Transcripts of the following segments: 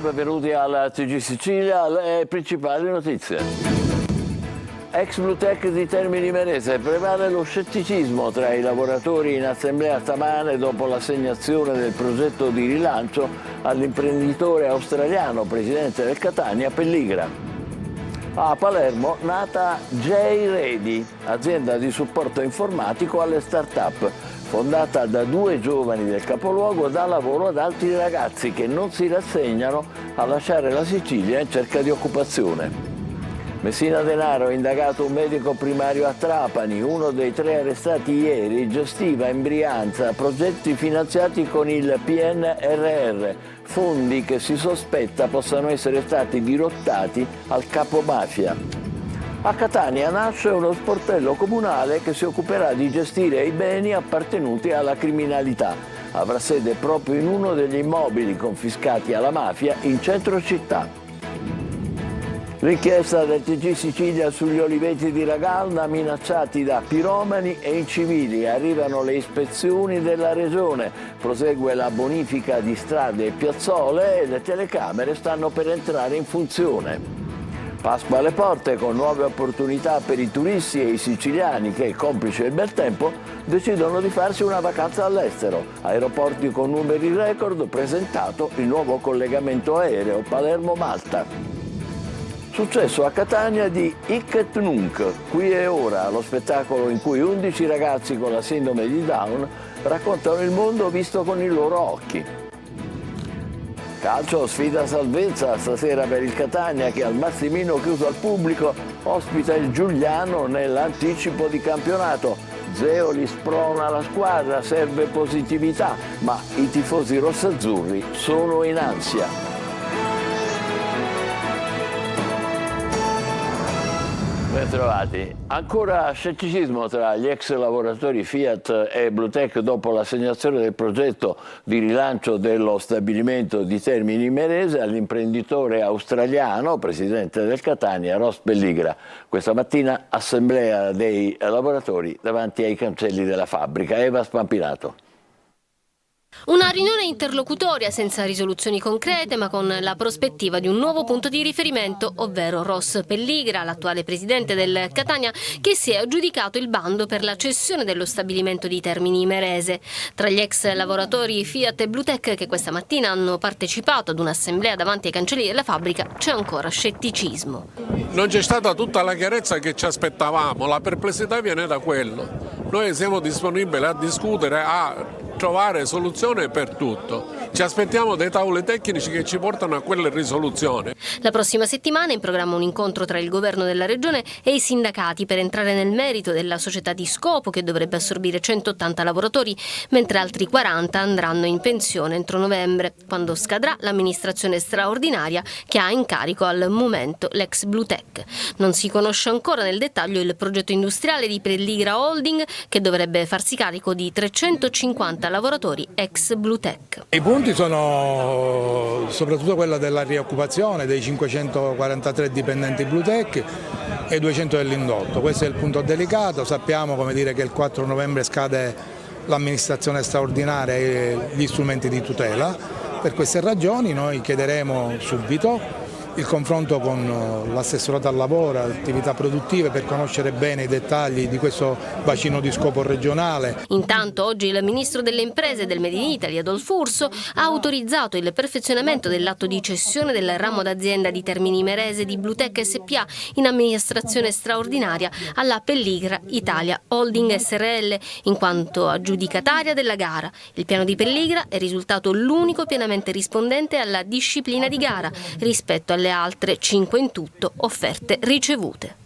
benvenuti al TG Sicilia, le principali notizie. Ex Blutech di Termini Imerese, prevale lo scetticismo tra i lavoratori in assemblea stamane dopo l'assegnazione del progetto di rilancio all'imprenditore australiano, presidente del Catania, Pelligra. A Palermo nata J-Ready, azienda di supporto informatico alle start-up. Fondata da 2 giovani del capoluogo, dà lavoro ad altri ragazzi che non si rassegnano a lasciare la Sicilia in cerca di occupazione. Messina Denaro ha indagato un medico primario a Trapani. Uno dei 3 arrestati ieri gestiva in Brianza progetti finanziati con il PNRR, fondi che si sospetta possano essere stati dirottati al capomafia. A Catania nasce uno sportello comunale che si occuperà di gestire i beni appartenuti alla criminalità. Avrà sede proprio in uno degli immobili confiscati alla mafia in centro città. L'inchiesta del TG Sicilia sugli oliveti di Ragalna minacciati da piromani e incivili. Arrivano le ispezioni della Regione, prosegue la bonifica di strade e piazzole e le telecamere stanno per entrare in funzione. Pasqua alle porte con nuove opportunità per i turisti e i siciliani che, complice il bel tempo, decidono di farsi una vacanza all'estero. Aeroporti con numeri record, presentato il nuovo collegamento aereo Palermo-Malta. Successo a Catania di Hic et Nunc, qui e ora, lo spettacolo in cui 11 ragazzi con la sindrome di Down raccontano il mondo visto con i loro occhi. Calcio, sfida salvezza stasera per il Catania che al Massimino chiuso al pubblico ospita il Giuliano nell'anticipo di campionato. Zeoli sprona la squadra, serve positività, ma i tifosi rossazzurri sono in ansia. Ben trovati. Ancora scetticismo tra gli ex lavoratori Fiat e Blutech dopo l'assegnazione del progetto di rilancio dello stabilimento di Termini Imerese all'imprenditore australiano, presidente del Catania, Ross Pelligra. Questa mattina assemblea dei lavoratori davanti ai cancelli della fabbrica. Eva Spampinato. Una riunione interlocutoria senza risoluzioni concrete, ma con la prospettiva di un nuovo punto di riferimento, ovvero Ross Pelligra, l'attuale presidente del Catania, che si è aggiudicato il bando per la cessione dello stabilimento di Termini Imerese. Tra gli ex lavoratori Fiat e Blutech che questa mattina hanno partecipato ad un'assemblea davanti ai cancelli della fabbrica c'è ancora scetticismo. Non c'è stata tutta la chiarezza che ci aspettavamo, la perplessità viene da quello. Noi siamo disponibili a discutere, a trovare soluzione per tutto. Ci aspettiamo dei tavoli tecnici che ci portano a quelle risoluzioni. La prossima settimana è in programma un incontro tra il governo della regione e i sindacati per entrare nel merito della società di scopo che dovrebbe assorbire 180 lavoratori, mentre altri 40 andranno in pensione entro novembre, quando scadrà l'amministrazione straordinaria che ha in carico al momento l'ex Blutech. Non si conosce ancora nel dettaglio il progetto industriale di Pelligra Holding che dovrebbe farsi carico di 350 lavoratori ex Blutech. I punti sono soprattutto quello della rioccupazione dei 543 dipendenti Blutech e 200 dell'indotto. Questo è il punto delicato. Sappiamo che il 4 novembre scade l'amministrazione straordinaria e gli strumenti di tutela. Per queste ragioni noi chiederemo subito il confronto con l'assessorato al lavoro, attività produttive per conoscere bene i dettagli di questo bacino di scopo regionale. Intanto oggi il ministro delle imprese del Made in Italy, Adolfo Urso, ha autorizzato il perfezionamento dell'atto di cessione del ramo d'azienda di Termini Imerese di Blutech SpA in amministrazione straordinaria alla Pelligra Italia Holding SRL, in quanto aggiudicataria della gara. Il piano di Pelligra è risultato l'unico pienamente rispondente alla disciplina di gara rispetto alle altre 5 in tutto offerte ricevute.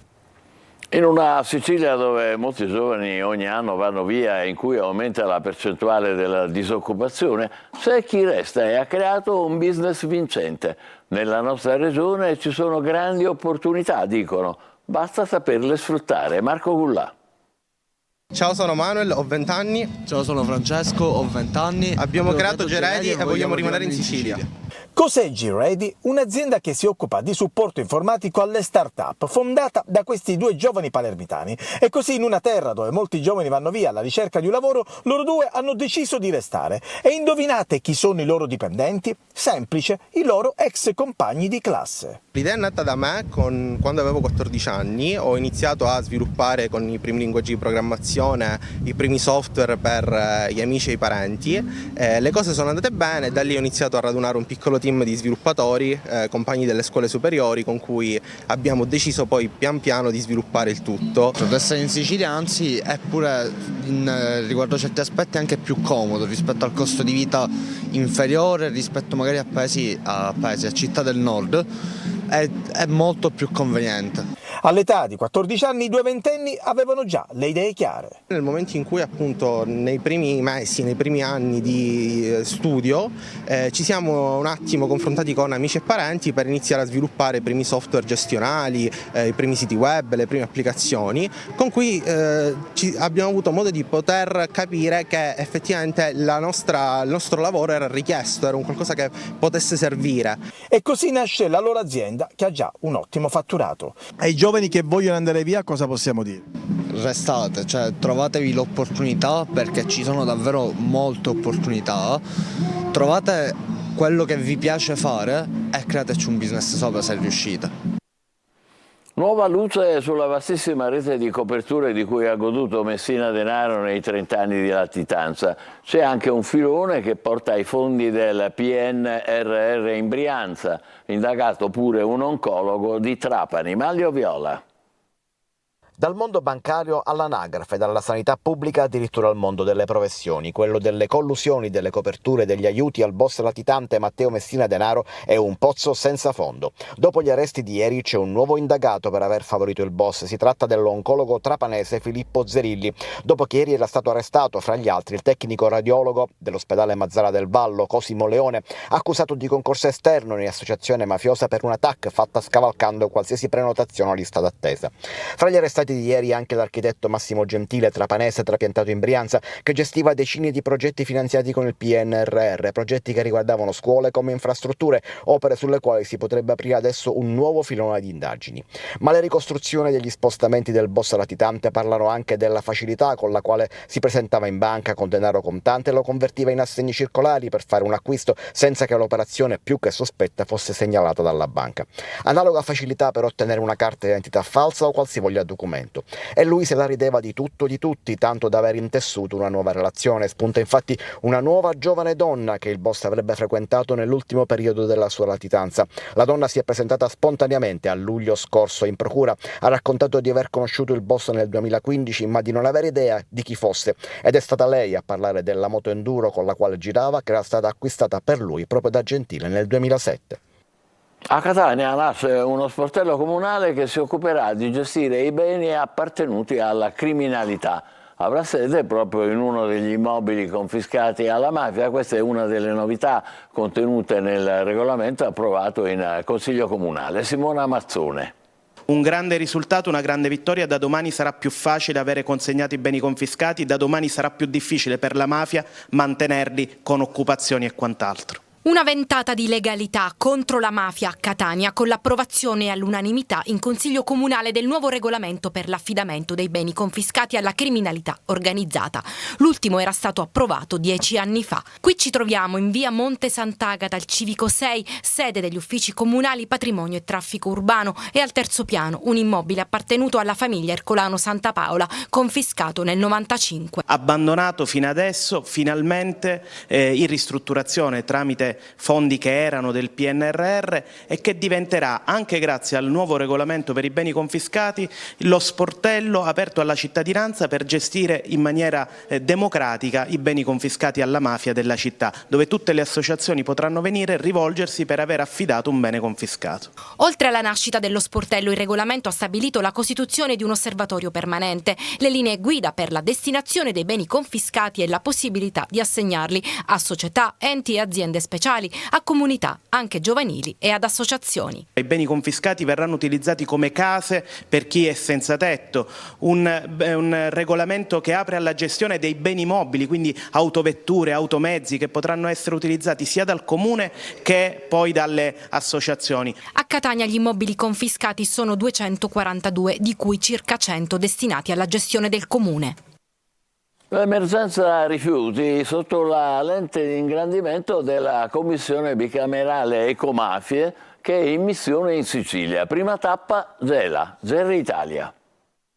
In una Sicilia dove molti giovani ogni anno vanno via e in cui aumenta la percentuale della disoccupazione, c'è chi resta e ha creato un business vincente. Nella nostra regione ci sono grandi opportunità, dicono, basta saperle sfruttare. Marco Gullà. Ciao, sono Manuel, ho 20 anni. Ciao, sono Francesco, ho 20 anni. Abbiamo creato G-Ready e vogliamo rimanere in Sicilia. Cos'è G-Ready? Un'azienda che si occupa di supporto informatico alle start-up, fondata da questi due giovani palermitani. E così, in una terra dove molti giovani vanno via alla ricerca di un lavoro, loro due hanno deciso di restare. E indovinate chi sono i loro dipendenti? Semplice, i loro ex compagni di classe. L'idea è nata da me quando avevo 14 anni, ho iniziato a sviluppare con i primi linguaggi di programmazione i primi software per gli amici e i parenti. Le cose sono andate bene, da lì ho iniziato a radunare un piccolo team di sviluppatori, compagni delle scuole superiori, con cui abbiamo deciso poi pian piano di sviluppare il tutto. Ad essere in Sicilia, anzi, è pure riguardo certi aspetti anche più comodo rispetto al costo di vita inferiore rispetto magari a paesi, a città del nord. È molto più conveniente. All'età di 14 anni i due ventenni avevano già le idee chiare. Nel momento in cui appunto nei primi mesi, nei primi anni di studio ci siamo un attimo confrontati con amici e parenti per iniziare a sviluppare i primi software gestionali, i primi siti web, le prime applicazioni, con cui abbiamo avuto modo di poter capire che effettivamente il nostro lavoro era richiesto, era un qualcosa che potesse servire. E così nasce la loro azienda, che ha già un ottimo fatturato. Ai giovani che vogliono andare via cosa possiamo dire? Restate, cioè trovatevi l'opportunità, perché ci sono davvero molte opportunità. Trovate quello che vi piace fare e createci un business sopra se riuscite. Nuova luce sulla vastissima rete di coperture di cui ha goduto Messina Denaro nei 30 anni di latitanza. C'è anche un filone che porta ai fondi del PNRR in Brianza, indagato pure un oncologo di Trapani. Maglio Viola. Dal mondo bancario all'anagrafe, dalla sanità pubblica addirittura al mondo delle professioni. Quello delle collusioni, delle coperture, degli aiuti al boss latitante Matteo Messina Denaro è un pozzo senza fondo. Dopo gli arresti di ieri c'è un nuovo indagato per aver favorito il boss. Si tratta dell'oncologo trapanese Filippo Zerilli. Dopo che ieri era stato arrestato, fra gli altri, il tecnico radiologo dell'ospedale Mazzara del Vallo, Cosimo Leone, accusato di concorso esterno in associazione mafiosa per una TAC fatta scavalcando qualsiasi prenotazione o lista d'attesa. Fra gli arrestati di ieri anche l'architetto Massimo Gentile, trapanese trapiantato in Brianza, che gestiva decine di progetti finanziati con il PNRR, progetti che riguardavano scuole come infrastrutture, opere sulle quali si potrebbe aprire adesso un nuovo filone di indagini. Ma le ricostruzioni degli spostamenti del boss latitante parlano anche della facilità con la quale si presentava in banca con denaro contante e lo convertiva in assegni circolari per fare un acquisto senza che l'operazione più che sospetta fosse segnalata dalla banca. Analoga facilità per ottenere una carta d'identità falsa o qualsivoglia documento. E lui se la rideva di tutto di tutti, tanto da aver intessuto una nuova relazione. Spunta infatti una nuova giovane donna che il boss avrebbe frequentato nell'ultimo periodo della sua latitanza. La donna si è presentata spontaneamente a luglio scorso in procura, ha raccontato di aver conosciuto il boss nel 2015 ma di non avere idea di chi fosse, ed è stata lei a parlare della moto enduro con la quale girava, che era stata acquistata per lui proprio da Gentile nel 2007. A Catania nasce uno sportello comunale che si occuperà di gestire i beni appartenuti alla criminalità. Avrà sede proprio in uno degli immobili confiscati alla mafia. Questa è una delle novità contenute nel regolamento approvato in Consiglio Comunale. Simona Mazzone. Un grande risultato, una grande vittoria. Da domani sarà più facile avere consegnato i beni confiscati, da domani sarà più difficile per la mafia mantenerli con occupazioni e quant'altro. Una ventata di legalità contro la mafia a Catania con l'approvazione all'unanimità in Consiglio Comunale del nuovo regolamento per l'affidamento dei beni confiscati alla criminalità organizzata. L'ultimo era stato approvato 10 anni fa. Qui ci troviamo in via Monte Sant'Agata al Civico 6, sede degli uffici comunali patrimonio e traffico urbano, e al terzo piano un immobile appartenuto alla famiglia Ercolano Santa Paola, confiscato nel 95. Abbandonato fino adesso, finalmente in ristrutturazione tramite fondi che erano del PNRR, e che diventerà, anche grazie al nuovo regolamento per i beni confiscati, lo sportello aperto alla cittadinanza per gestire in maniera democratica i beni confiscati alla mafia della città, dove tutte le associazioni potranno venire e rivolgersi per aver affidato un bene confiscato. Oltre alla nascita dello sportello, il regolamento ha stabilito la costituzione di un osservatorio permanente, le linee guida per la destinazione dei beni confiscati e la possibilità di assegnarli a società, enti e aziende speciali sociali, a comunità, anche giovanili e ad associazioni. I beni confiscati verranno utilizzati come case per chi è senza tetto, un regolamento che apre alla gestione dei beni mobili, quindi autovetture, automezzi che potranno essere utilizzati sia dal comune che poi dalle associazioni. A Catania gli immobili confiscati sono 242, di cui circa 100 destinati alla gestione del comune. L'emergenza rifiuti sotto la lente di ingrandimento della Commissione bicamerale Ecomafie che è in missione in Sicilia. Prima tappa Gela, Gerri Italia.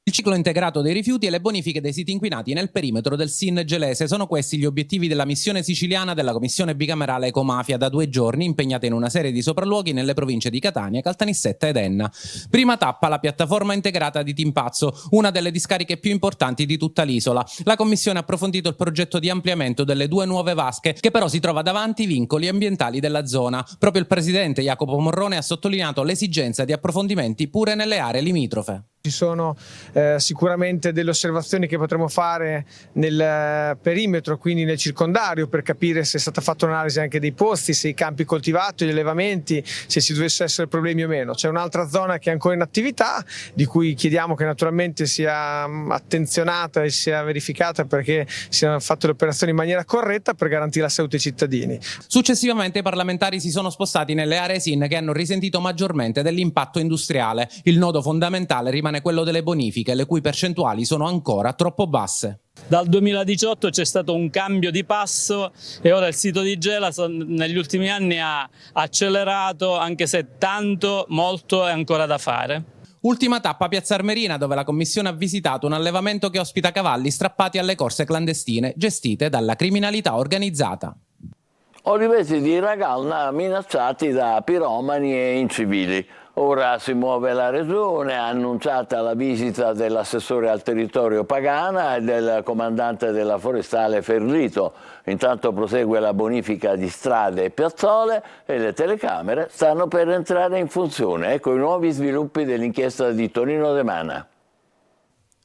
Il ciclo integrato dei rifiuti e le bonifiche dei siti inquinati nel perimetro del SIN gelese sono questi gli obiettivi della missione siciliana della Commissione bicamerale Ecomafia da 2 giorni, impegnata in una serie di sopralluoghi nelle province di Catania, Caltanissetta ed Enna. Prima tappa la piattaforma integrata di Timpazzo, una delle discariche più importanti di tutta l'isola. La Commissione ha approfondito il progetto di ampliamento delle 2 nuove vasche, che però si trova davanti i vincoli ambientali della zona. Proprio il presidente Jacopo Morrone ha sottolineato l'esigenza di approfondimenti pure nelle aree limitrofe. Ci sono sicuramente delle osservazioni che potremo fare nel perimetro, quindi nel circondario, per capire se è stata fatta un'analisi anche dei posti, se i campi coltivati, gli allevamenti, se ci dovesse essere problemi o meno. C'è un'altra zona che è ancora in attività, di cui chiediamo che naturalmente sia attenzionata e sia verificata perché siano fatte le operazioni in maniera corretta per garantire la salute ai cittadini. Successivamente i parlamentari si sono spostati nelle aree SIN che hanno risentito maggiormente dell'impatto industriale. Il nodo fondamentale rimane quello delle bonifiche, le cui percentuali sono ancora troppo basse. Dal 2018 c'è stato un cambio di passo e ora il sito di Gela negli ultimi anni ha accelerato, anche se molto è ancora da fare. Ultima tappa a Piazza Armerina, dove la Commissione ha visitato un allevamento che ospita cavalli strappati alle corse clandestine gestite dalla criminalità organizzata. Oliveti di Ragalna minacciati da piromani e incivili. Ora si muove la Regione, ha annunciata la visita dell'assessore al territorio Pagana e del comandante della forestale Ferlito. Intanto prosegue la bonifica di strade e piazzole e le telecamere stanno per entrare in funzione. Ecco i nuovi sviluppi dell'inchiesta di Tonino De Mana.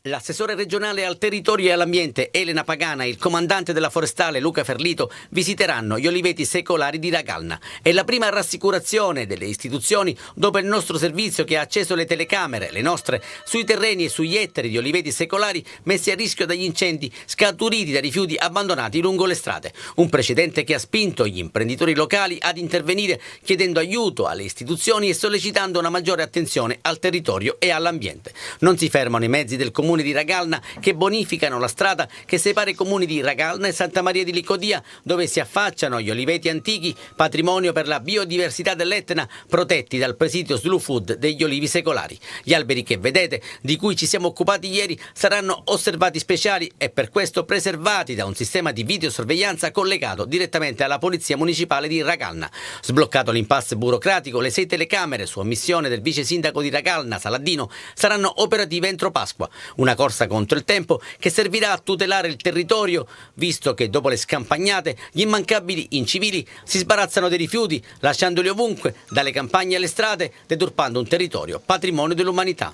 L'assessore regionale al territorio e all'ambiente Elena Pagana e il comandante della forestale Luca Ferlito visiteranno gli oliveti secolari di Ragalna. È la prima rassicurazione delle istituzioni dopo il nostro servizio che ha acceso le telecamere, le nostre, sui terreni e sugli ettari di oliveti secolari messi a rischio dagli incendi scaturiti da rifiuti abbandonati lungo le strade. Un precedente che ha spinto gli imprenditori locali ad intervenire chiedendo aiuto alle istituzioni e sollecitando una maggiore attenzione al territorio e all'ambiente. Non si fermano i mezzi del comune di Ragalna che bonificano la strada che separa i comuni di Ragalna e Santa Maria di Licodia, dove si affacciano gli oliveti antichi, patrimonio per la biodiversità dell'Etna, protetti dal presidio Slow Food degli olivi secolari. Gli alberi che vedete, di cui ci siamo occupati ieri, saranno osservati speciali e per questo preservati da un sistema di videosorveglianza collegato direttamente alla Polizia Municipale di Ragalna. Sbloccato l'impasse burocratico, le 6 telecamere su ammissione del vice sindaco di Ragalna, Saladino, saranno operative entro Pasqua. Una corsa contro il tempo che servirà a tutelare il territorio, visto che dopo le scampagnate gli immancabili incivili si sbarazzano dei rifiuti, lasciandoli ovunque, dalle campagne alle strade, deturpando un territorio patrimonio dell'umanità.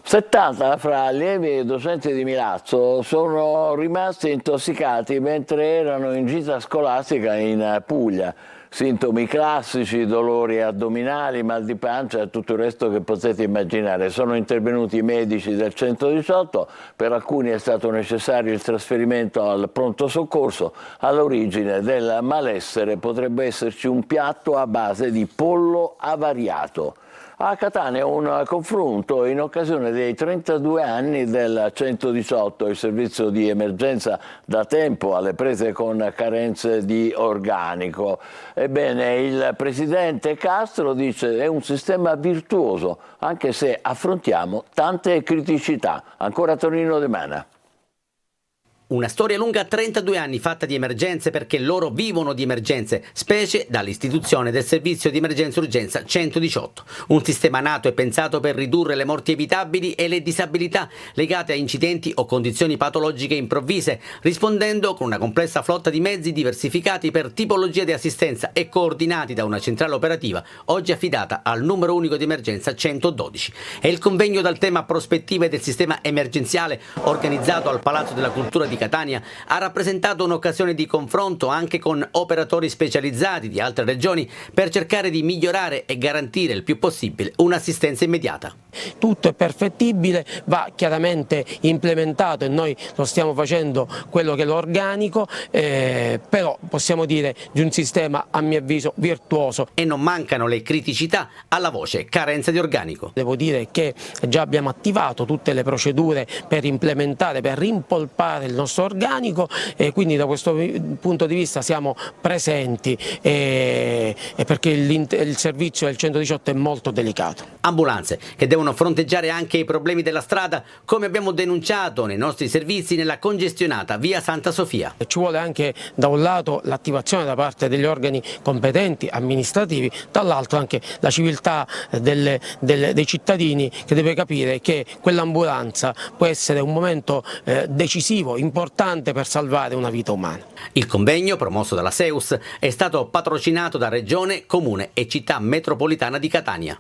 70 fra allievi e docenti di Milazzo sono rimasti intossicati mentre erano in gita scolastica in Puglia. Sintomi classici, dolori addominali, mal di pancia e tutto il resto che potete immaginare. Sono intervenuti i medici del 118, per alcuni è stato necessario il trasferimento al pronto soccorso. All'origine del malessere potrebbe esserci un piatto a base di pollo avariato. A Catania un confronto in occasione dei 32 anni del 118, il servizio di emergenza da tempo alle prese con carenze di organico. Ebbene, il presidente Castro dice è un sistema virtuoso, anche se affrontiamo tante criticità. Ancora Tonino De Mana. Una storia lunga 32 anni fatta di emergenze perché loro vivono di emergenze, specie dall'istituzione del servizio di emergenza urgenza 118. Un sistema nato e pensato per ridurre le morti evitabili e le disabilità legate a incidenti o condizioni patologiche improvvise, rispondendo con una complessa flotta di mezzi diversificati per tipologia di assistenza e coordinati da una centrale operativa, oggi affidata al numero unico di emergenza 112. È il convegno dal tema prospettive del sistema emergenziale organizzato al Palazzo della Cultura di di Catania ha rappresentato un'occasione di confronto anche con operatori specializzati di altre regioni per cercare di migliorare e garantire il più possibile un'assistenza immediata. Tutto è perfettibile, va chiaramente implementato e noi lo stiamo facendo quello che è l'organico, però possiamo dire di un sistema a mio avviso virtuoso. E non mancano le criticità alla voce carenza di organico. Devo dire che già abbiamo attivato tutte le procedure per implementare, per rimpolpare il nostro organico e quindi da questo punto di vista siamo presenti perché il servizio del 118 è molto delicato. Ambulanze che devono fronteggiare anche i problemi della strada, come abbiamo denunciato nei nostri servizi nella congestionata via Santa Sofia. Ci vuole anche da un lato l'attivazione da parte degli organi competenti amministrativi, dall'altro anche la civiltà dei cittadini che deve capire che quell'ambulanza può essere un momento decisivo, importante per salvare una vita umana. Il convegno promosso dalla SEUS è stato patrocinato da Regione, Comune e Città Metropolitana di Catania.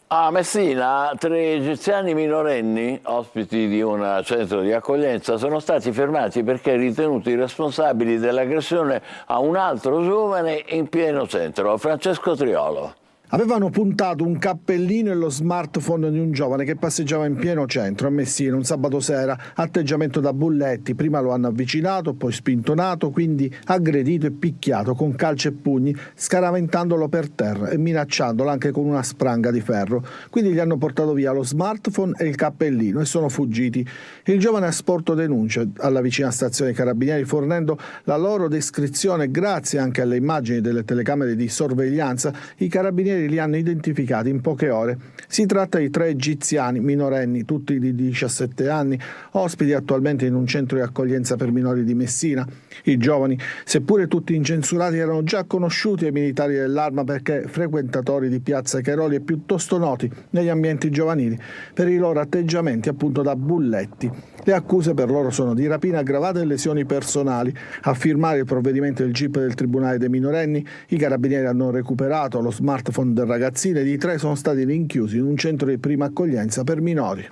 A Messina 3 egiziani minorenni, ospiti di un centro di accoglienza, sono stati fermati perché ritenuti responsabili dell'aggressione a un altro giovane in pieno centro. Francesco Triolo. Avevano puntato un cappellino e lo smartphone di un giovane che passeggiava in pieno centro a Messina un sabato sera, atteggiamento da bulletti, prima lo hanno avvicinato, poi spintonato, quindi aggredito e picchiato con calci e pugni, scaraventandolo per terra e minacciandolo anche con una spranga di ferro. Quindi gli hanno portato via lo smartphone e il cappellino e sono fuggiti. Il giovane ha sporto denunce alla vicina stazione Carabinieri fornendo la loro descrizione. Grazie anche alle immagini delle telecamere di sorveglianza, i carabinieri li hanno identificati in poche ore. Si tratta di 3 egiziani minorenni, tutti di 17 anni, ospiti attualmente in un centro di accoglienza per minori di Messina. I giovani, seppure tutti incensurati, erano già conosciuti ai militari dell'Arma perché frequentatori di piazza Cheroli e piuttosto noti negli ambienti giovanili per i loro atteggiamenti appunto da bulletti. Le accuse per loro sono di rapina aggravata e lesioni personali. A firmare il provvedimento del GIP del Tribunale dei minorenni, i carabinieri hanno recuperato lo smartphone del ragazzino e i 3 sono stati rinchiusi in un centro di prima accoglienza per minori.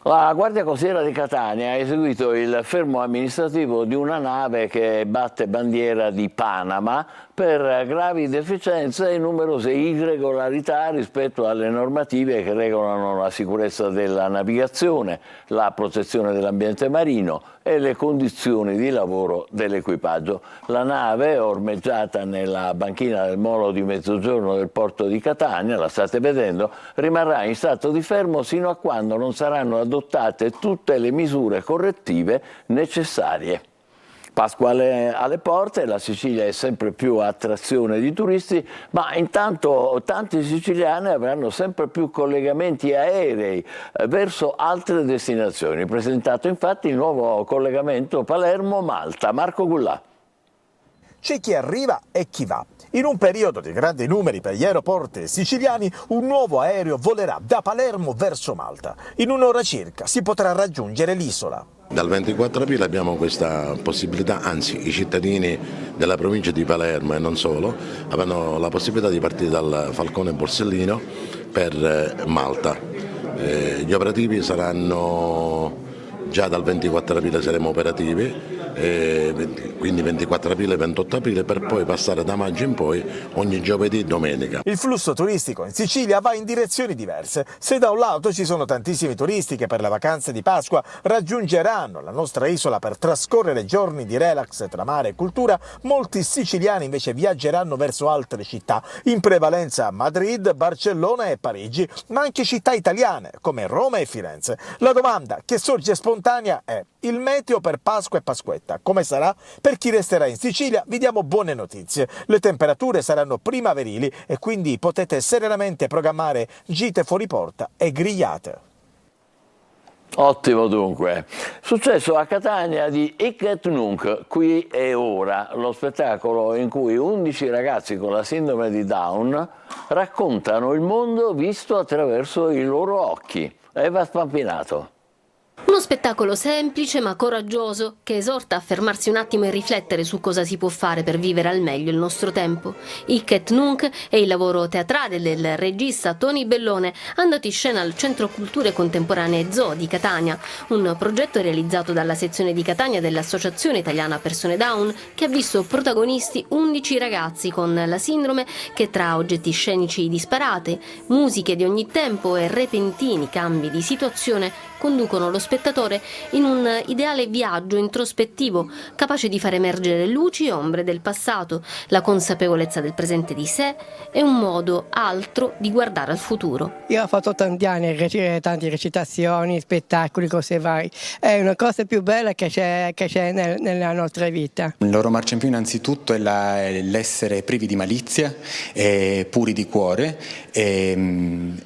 La Guardia Costiera di Catania ha eseguito il fermo amministrativo di una nave che batte bandiera di Panama per gravi deficienze e numerose irregolarità rispetto alle normative che regolano la sicurezza della navigazione, la protezione dell'ambiente marino e le condizioni di lavoro dell'equipaggio. La nave, ormeggiata nella banchina del molo di Mezzogiorno del porto di Catania, la state vedendo, rimarrà in stato di fermo sino a quando non saranno adottate tutte le misure correttive necessarie. Pasqua alle porte, la Sicilia è sempre più attrazione di turisti, ma intanto tanti siciliani avranno sempre più collegamenti aerei verso altre destinazioni. Presentato infatti il nuovo collegamento Palermo-Malta. Marco Gullà. C'è chi arriva e chi va. In un periodo di grandi numeri per gli aeroporti siciliani, un nuovo aereo volerà da Palermo verso Malta. In un'ora circa si potrà raggiungere l'isola. Dal 24 aprile abbiamo questa possibilità, anzi i cittadini della provincia di Palermo e non solo avranno la possibilità di partire dal Falcone Borsellino per Malta. Gli operativi saranno già dal 24 aprile, saremo operativi, quindi 24 aprile, 28 aprile, per poi passare da maggio in poi ogni giovedì e domenica. Il flusso turistico in Sicilia va in direzioni diverse. Se da un lato ci sono tantissimi turisti che per le vacanze di Pasqua raggiungeranno la nostra isola per trascorrere giorni di relax tra mare e cultura, molti siciliani invece viaggeranno verso altre città, in prevalenza Madrid, Barcellona e Parigi, ma anche città italiane come Roma e Firenze. La domanda che sorge spontanea è: il meteo per Pasqua e Pasquetta come sarà? Per chi resterà in Sicilia vi diamo buone notizie. Le temperature saranno primaverili e quindi potete serenamente programmare gite fuori porta e grigliate. Ottimo dunque. Successo a Catania di Hic et Nunc, qui e ora, lo spettacolo in cui 11 ragazzi con la sindrome di Down raccontano il mondo visto attraverso i loro occhi. Eva Spampinato. Uno spettacolo semplice ma coraggioso che esorta a fermarsi un attimo e riflettere su cosa si può fare per vivere al meglio il nostro tempo. Hic et Nunc è il lavoro teatrale del regista Tony Bellone, andato in scena al Centro Culture Contemporanee Zoo di Catania, un progetto realizzato dalla sezione di Catania dell'Associazione Italiana Persone Down, che ha visto protagonisti 11 ragazzi con la sindrome che tra oggetti scenici disparati, musiche di ogni tempo e repentini cambi di situazione conducono lo spettatore in un ideale viaggio introspettivo, capace di far emergere luci e ombre del passato, la consapevolezza del presente di sé e un modo altro di guardare al futuro. Io ho fatto tanti anni, tante recitazioni, spettacoli, cose varie. È una cosa più bella che c'è nella nostra vita. Il loro marciapiede innanzitutto è l'essere privi di malizia, puri di cuore e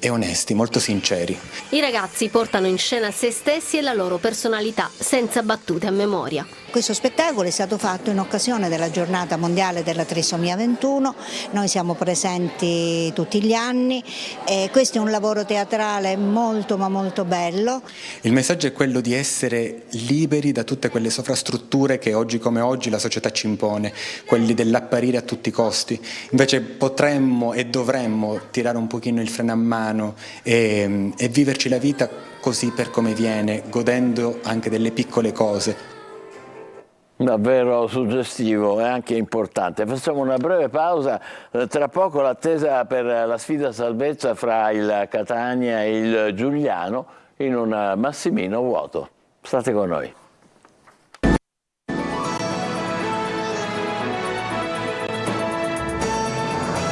onesti, molto sinceri. I ragazzi portano in scena se stessi e la loro personalità, senza battute a memoria. Questo spettacolo è stato fatto in occasione della giornata mondiale della trisomia 21, noi siamo presenti tutti gli anni e questo è un lavoro teatrale molto ma molto bello. Il messaggio è quello di essere liberi da tutte quelle sovrastrutture che oggi come oggi la società ci impone, quelli dell'apparire a tutti i costi. Invece potremmo e dovremmo tirare un pochino il freno a mano e viverci la vita così per come viene, godendo anche delle piccole cose. Davvero suggestivo e anche importante. Facciamo una breve pausa, tra poco l'attesa per la sfida salvezza fra il Catania e il Giuliano in un Massimino vuoto. State con noi.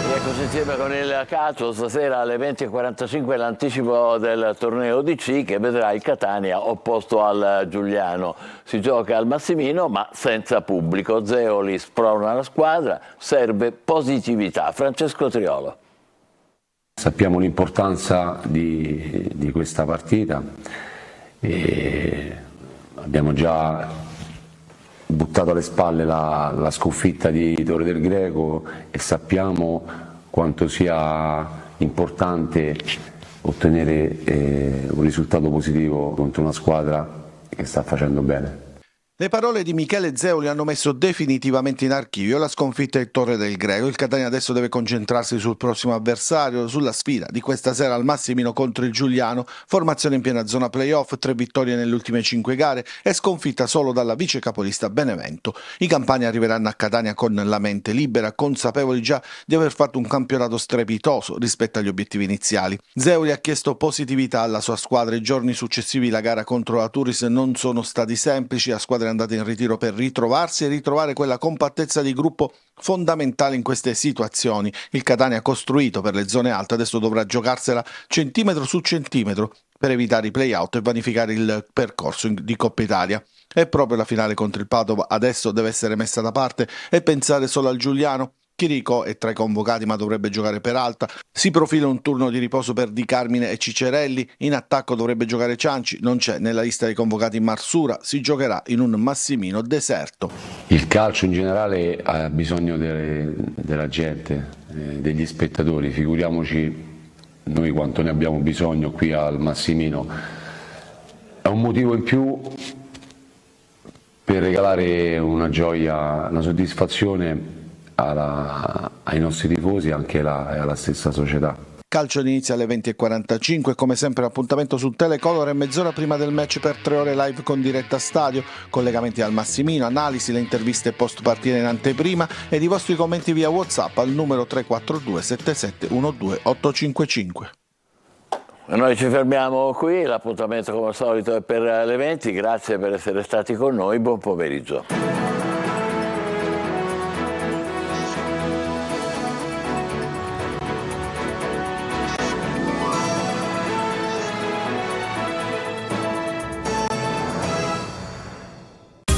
Eccoci insieme con il calcio, stasera alle 20:45 l'anticipo del torneo DC che vedrà il Catania opposto al Giuliano. Si gioca al Massimino ma senza pubblico. Zeoli sprona la squadra, serve positività. Francesco Triolo. Sappiamo l'importanza di questa partita e abbiamo già buttato alle spalle la sconfitta di Torre del Greco e sappiamo quanto sia importante ottenere un risultato positivo contro una squadra che sta facendo bene. Le parole di Michele Zeoli hanno messo definitivamente in archivio la sconfitta di Torre del Greco. Il Catania adesso deve concentrarsi sul prossimo avversario, sulla sfida di questa sera al Massimino contro il Giuliano, formazione in piena zona playoff, 3 vittorie nelle ultime 5 gare e sconfitta solo dalla vice capolista Benevento. I campani arriveranno a Catania con la mente libera, consapevoli già di aver fatto un campionato strepitoso rispetto agli obiettivi iniziali. Zeoli ha chiesto positività alla sua squadra. I giorni successivi la gara contro la Turis non sono stati semplici, la squadra è andata in ritiro per ritrovarsi e ritrovare quella compattezza di gruppo fondamentale in queste situazioni. Il Catania costruito per le zone alte adesso dovrà giocarsela centimetro su centimetro per evitare i play-out e vanificare il percorso di Coppa Italia. E proprio la finale contro il Padova adesso deve essere messa da parte e pensare solo al Giuliano. Chirico è tra i convocati ma dovrebbe giocare Peralta, si profila un turno di riposo per Di Carmine e Cicerelli, in attacco dovrebbe giocare Cianci, non c'è nella lista dei convocati Marsura, si giocherà in un Massimino deserto. Il calcio in generale ha bisogno della gente, degli spettatori, figuriamoci noi quanto ne abbiamo bisogno qui al Massimino. È un motivo in più per regalare una gioia, una soddisfazione ai nostri tifosi e anche alla stessa società. Calcio inizia alle 20:45, come sempre l'appuntamento su Telecolor e mezz'ora prima del match per 3 ore live con diretta stadio, collegamenti al Massimino, analisi, le interviste post partita in anteprima ed i vostri commenti via WhatsApp al numero 342 7712 855. Noi ci fermiamo qui, l'appuntamento come al solito è per le 20, grazie per essere stati con noi, buon pomeriggio.